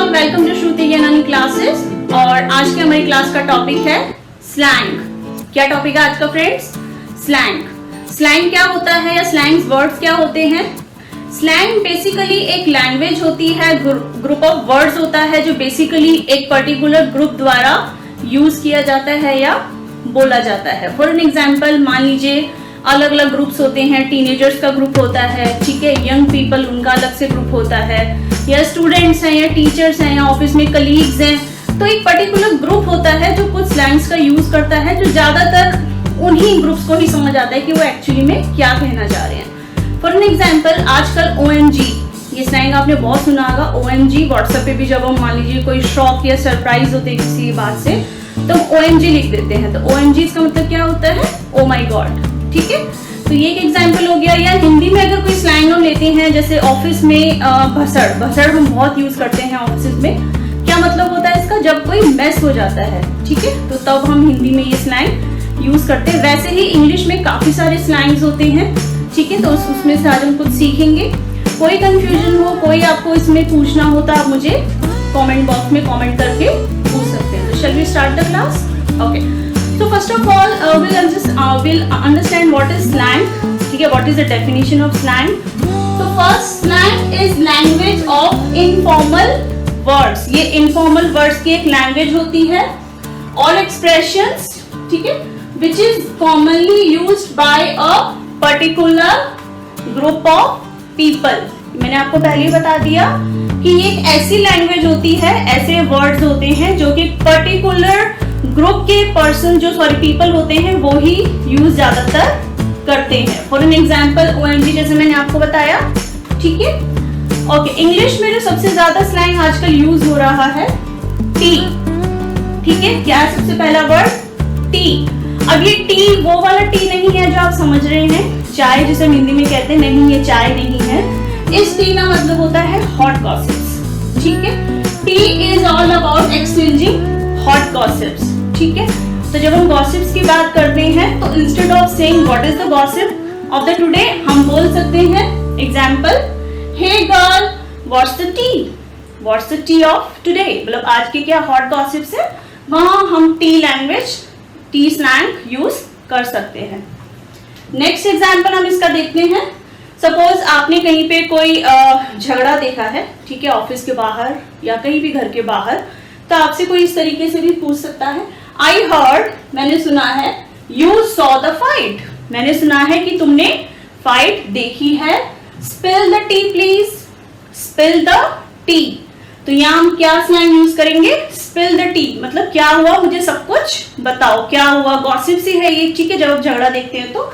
All, welcome to Shruti Gyanani classes. और आज की हमारी क्लास का टॉपिक है स्लैंग। क्या टॉपिक है आज का फ्रेंड्स? स्लैंग। स्लैंग क्या होता है या स्लैंग्स वर्ड्स क्या होते हैं? स्लैंग बेसिकली एक लैंग्वेज होती है, ग्रुप ऑफ वर्ड्स होता है जो बेसिकली एक पर्टिकुलर ग्रुप द्वारा यूज किया जाता है या बोला जाता है। फॉर एन एग्जाम्पल, मान लीजिए अलग अलग ग्रुप्स होते हैं, टीनेजर्स का ग्रुप होता है, ठीक है, यंग पीपल उनका अलग से ग्रुप होता है, या स्टूडेंट्स हैं या टीचर्स हैं या ऑफिस में कलीग्स हैं। तो एक पर्टिकुलर ग्रुप होता है जो कुछ स्लैंग्स का यूज करता है, जो ज्यादातर उन्हीं ग्रुप्स को ही समझ आता है कि वो एक्चुअली में क्या कहना चाह रहे हैं। फॉर एन एग्जाम्पल, आजकल OMG, ये स्लैंग आपने बहुत सुना होगा। OMG व्हाट्सएप पे भी जब हम मान लीजिए कोई शॉक या सरप्राइज होते हैं किसी बात से तो OMG लिख देते हैं। तो OMG इसका मतलब क्या होता है? ओ माई गॉड, ठीक है। तो ये एक एग्जाम्पल हो गया। या हिंदी में अगर कोई स्लैंग हम लेते हैं, जैसे ऑफिस में भसड़, भसड़ हम बहुत यूज करते हैं ऑफिस में। क्या मतलब होता है इसका? जब कोई मेस हो जाता है, ठीक है, तो तब हम हिंदी में ये स्लैंग यूज करते हैं। वैसे ही इंग्लिश में काफी सारे स्लैंग्स होते हैं, ठीक है, तो उसमें से आज हम कुछ सीखेंगे। कोई कंफ्यूजन हो, कोई आपको इसमें पूछना हो तो आप मुझे कमेंट बॉक्स में कमेंट करके पूछ सकते हैं। तो shall we start the class? Okay, so first of all we'll understand what is slang, ठीक है, what is the definition of slang. So first, slang is language of informal words. ये informal words की एक language होती है और expressions, ठीक है, which is commonly used by a particular group of people. मैंने आपको पहले ही बता दिया कि ये एक ऐसी लैंग्वेज होती है, ऐसे वर्ड्स होते हैं जो कि पर्टिकुलर ग्रुप के पर्सन पीपल होते हैं वो ही यूज ज्यादातर करते हैं। फॉर एन एग्जाम्पल OMG जैसे मैंने आपको बताया, ठीक है। ओके, इंग्लिश में जो सबसे ज्यादा स्लैंग आजकल यूज हो रहा है टी, ठीक है। क्या है सबसे पहला वर्ड? टी। अब ये टी वो वाला टी नहीं है जो आप समझ रहे हैं, चाय जिसे हम हिंदी में कहते हैं, नहीं ये चाय नहीं है। इस टी का मतलब होता है हॉट गॉसिप्स, ठीक है। T is all about exchanging hot gossips, ठीक है। तो जब हम गॉसिप्स की बात करते हैं तो instead of saying what is the gossip of the today, हम बोल सकते हैं example, hey girl what's the tea, what's the tea of today, मतलब आज के क्या हॉट गॉसिप्स है, वहां हम tea language, tea slang use कर सकते हैं। नेक्स्ट एग्जांपल हम इसका देखते हैं। सपोज आपने कहीं पे कोई झगड़ा देखा है, ठीक है, ऑफिस के बाहर या कहीं भी घर के बाहर, तो आपसे कोई इस तरीके से भी पूछ सकता है, आई हर्ड, मैंने सुना है, यू सॉ द फाइट, मैंने सुना है कि तुमने फाइट देखी है, spill the T please, spill the T. तो यहाँ हम क्या स्लैंग यूज करेंगे? स्पिल द टी, मतलब क्या हुआ मुझे सब कुछ बताओ, क्या हुआ, गॉसिप सी है ये, ठीक है। जब आप झगड़ा देखते हैं तो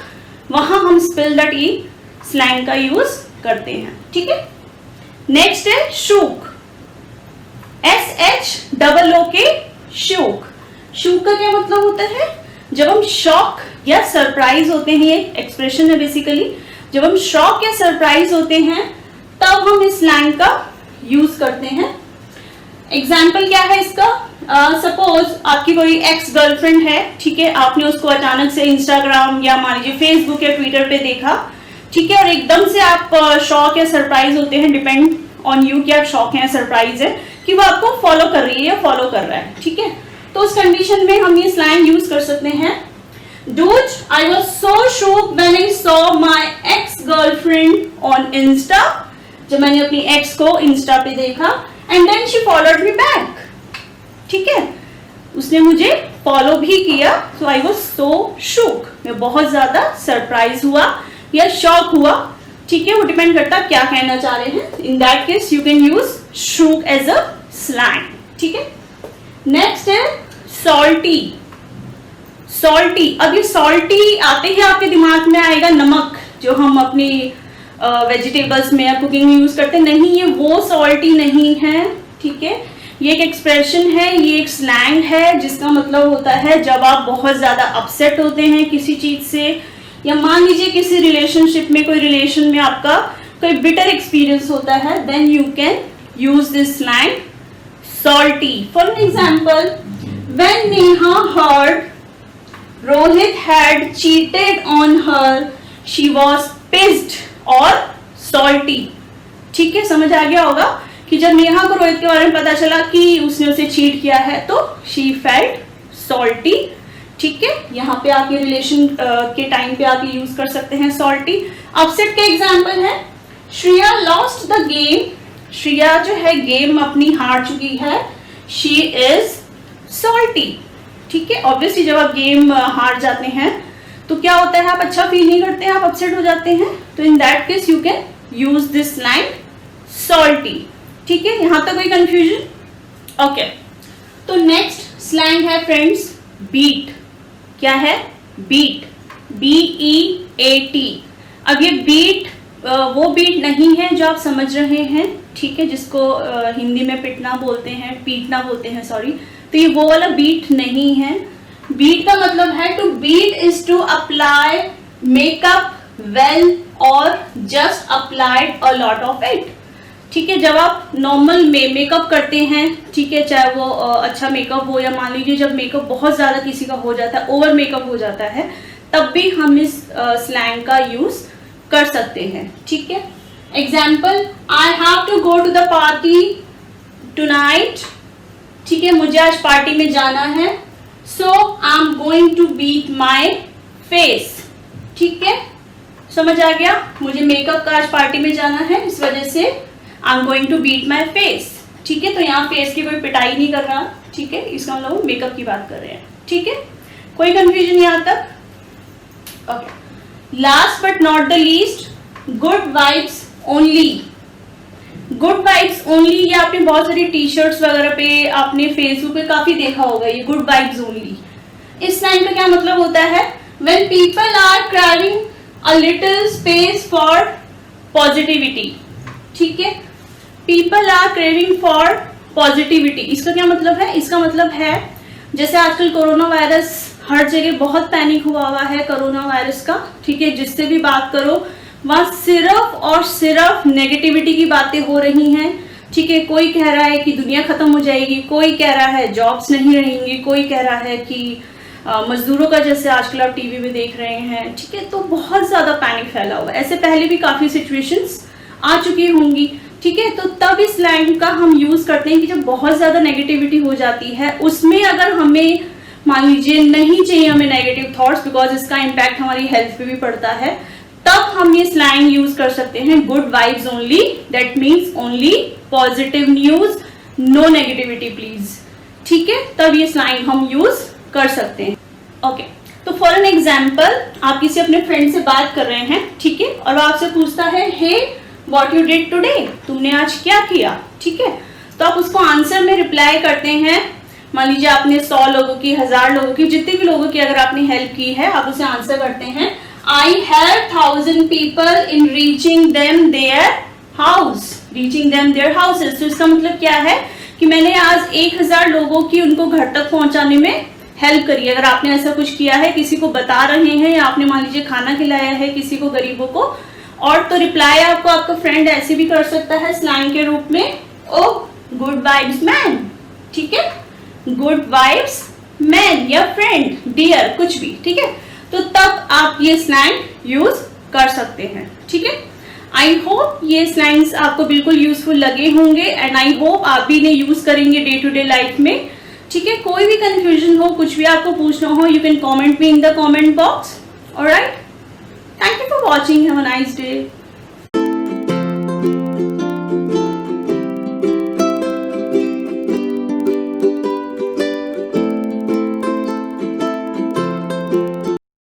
वहां हम स्पिल द टी स्लैंग का यूज करते हैं, ठीक है। नेक्स्ट है शूक, SHOOK, शूक। शूक का क्या मतलब होता है? जब हम शॉक या सरप्राइज होते हैं, ये एक्सप्रेशन है बेसिकली, जब हम शॉक या सरप्राइज होते हैं तब हम इस स्लैंग का यूज करते हैं। एग्जाम्पल क्या है इसका? सपोज आपकी कोई एक्स गर्लफ्रेंड है, ठीक है, आपने उसको अचानक से इंस्टाग्राम या मान लीजिए फेसबुक या ट्विटर पे देखा, ठीक है, और एकदम से आप शॉक या सरप्राइज होते हैं, डिपेंड ऑन यू कि आप शॉक या सरप्राइज है कि वो आपको फॉलो कर रही है या फॉलो कर रहा है, ठीक है। तो उस कंडीशन में हम ये स्लैंग यूज कर सकते हैं, dude I was so shocked when I saw my ex girlfriend on Insta, जब मैंने अपनी एक्स को इंस्टा पे देखा, and then she followed me back, ठीक है, उसने मुझे फॉलो भी किया, सो आई वाज सो शॉक्ड, मैं बहुत ज्यादा सरप्राइज हुआ या शॉक हुआ, ठीक है, वो डिपेंड करता है क्या कहना चाह रहे हैं। In that case you can use shook as a slang, ठीक है। नेक्स्ट है सॉल्टी, सॉल्टी। अब ये सॉल्टी आते ही आपके दिमाग में आएगा नमक, जो हम अपनी वेजिटेबल्स में या कुकिंग में यूज करते हैं, नहीं ये वो सॉल्टी नहीं है, ठीक है। ये एक एक्सप्रेशन है, ये एक स्लैंग है जिसका मतलब होता है जब आप बहुत ज्यादा अपसेट होते हैं किसी चीज से, या मान लीजिए किसी रिलेशनशिप में, कोई रिलेशन में आपका कोई बिटर एक्सपीरियंस होता है, then you can use this slang salty. For an example, when Neha heard Rohit had cheated on her, she was pissed or salty. ठीक है, समझ आ गया होगा कि जब नेहा को रोहित के बारे में पता चला कि उसने उसे चीट किया है तो शी फेल्ट सॉल्टी। ठीक है, यहाँ पे आप ये रिलेशन के टाइम पे आप ये यूज कर सकते हैं सॉल्टी। अपसेट के एग्जाम्पल है, Shreya lost the game, Shreya जो है गेम अपनी हार चुकी है, शी इज सॉल्टी। ठीक है, ऑब्वियसली जब आप गेम हार जाते हैं तो क्या होता है, आप अच्छा फील नहीं करते हैं, आप अपसेट हो जाते हैं, तो in that case you can use this line salty. ठीक है, यहां तक कोई कंफ्यूजन? ओके, तो नेक्स्ट स्लैंग है फ्रेंड्स बीट। क्या है? Beat, BEAT। अब ये बीट वो बीट नहीं है जो आप समझ रहे हैं, ठीक है, जिसको हिंदी में पिटना बोलते हैं, पीटना बोलते हैं, सॉरी, तो ये वो वाला बीट नहीं है। बीट का मतलब है to beat is to apply makeup well और just applied a lot of it. ठीक है, जब आप नॉर्मल मेकअप करते हैं, ठीक है, चाहे वो अच्छा मेकअप हो या मान लीजिए जब मेकअप बहुत ज्यादा किसी का हो जाता है, ओवर मेकअप हो जाता है, तब भी हम इस स्लैंग का यूज कर सकते हैं। ठीक है, example, I have to go to the party tonight. ठीक है, मुझे आज पार्टी में जाना है, so I am going to beat my face. ठीक है, समझ आ गया, मुझे मेकअप का आज पार्टी में जाना है, इस वजह से I am going to beat my face. ठीक है, तो यहाँ फेस की कोई पिटाई नहीं कर रहा, ठीक है, इसका हम लोग मेकअप की बात कर रहे हैं। ठीक है, कोई कंफ्यूजन यहाँ तक? Okay, last but not the least, good vibes only. Good vibes only, ये आपने बहुत सारी टी शर्ट्स वगैरह पे, आपने फेसबुक पे काफी देखा होगा ये गुड वाइब्स ओनली। इस लाइन का क्या मतलब होता है? When people are craving a little space for positivity. ठीक है, people are craving for positivity, इसका क्या मतलब है? इसका मतलब है जैसे आजकल कोरोना वायरस हर जगह बहुत पैनिक हुआ है कोरोना वायरस का। ठीक है, जिससे भी बात करो वहां सिर्फ और सिर्फ नेगेटिविटी की बातें हो रही हैं। ठीक है, कोई कह रहा है कि दुनिया खत्म हो जाएगी, कोई कह रहा है जॉब्स नहीं रहेंगी, कोई कह रहा है कि मजदूरों का जैसे आजकल आप टीवी में देख रहे हैं। ठीक है, तो बहुत ज्यादा पैनिक फैला हुआ है, ऐसे पहले भी काफी सिचुएशंस आ चुकी होंगी। ठीक है, तो तब इस लाइन का हम यूज करते हैं कि जब बहुत ज्यादा नेगेटिविटी हो जाती है, उसमें अगर हमें मान लीजिए नहीं चाहिए हमें नेगेटिव थॉट्स, बिकॉज इसका इम्पैक्ट हमारी हेल्थ पे भी पड़ता है, तब हम ये स्लैंग यूज कर सकते हैं good vibes only. That means only positive news, no negativity please. ठीक है, तब ये स्लैंग हम यूज कर सकते हैं। ओके, तो फॉर एन एग्जाम्पल, आप किसी अपने फ्रेंड से बात कर रहे हैं, ठीक है, और वो आपसे पूछता है hey what you did today, तुमने आज क्या किया। ठीक है, तो आप उसको आंसर में रिप्लाई करते हैं। मान लीजिए आपने 100 लोगों की, 1000 लोगों की, जितने भी लोगों की अगर आपने हेल्प की है, आप उसे आंसर करते हैं I helped 1000 people in reaching them their house, reaching them their houses। तो इसका मतलब क्या है कि मैंने आज 1000 लोगों की उनको घर तक पहुंचाने में हेल्प करी। अगर आपने ऐसा कुछ किया है, किसी को बता रहे हैं, या आपने मान लीजिए खाना खिलाया है किसी को, गरीबों को, और तो रिप्लाई आपको आपका फ्रेंड ऐसे भी कर सकता है स्लैंग के रूप में, ओ गुड वाइब्स मैन। ठीक है, गुड वाइब्स मैन या फ्रेंड, डियर, कुछ भी। ठीक है, तो तब आप ये स्लैंग यूज कर सकते हैं। ठीक है, आई होप ये स्लैंग्स आपको बिल्कुल यूजफुल लगे होंगे, एंड आई होप आप भी इन्हें यूज करेंगे डे टू डे लाइफ में। ठीक है, कोई भी कंफ्यूजन हो, कुछ भी आपको पूछना हो, you can comment me in the comment box. Alright, thank you for watching, have a nice day.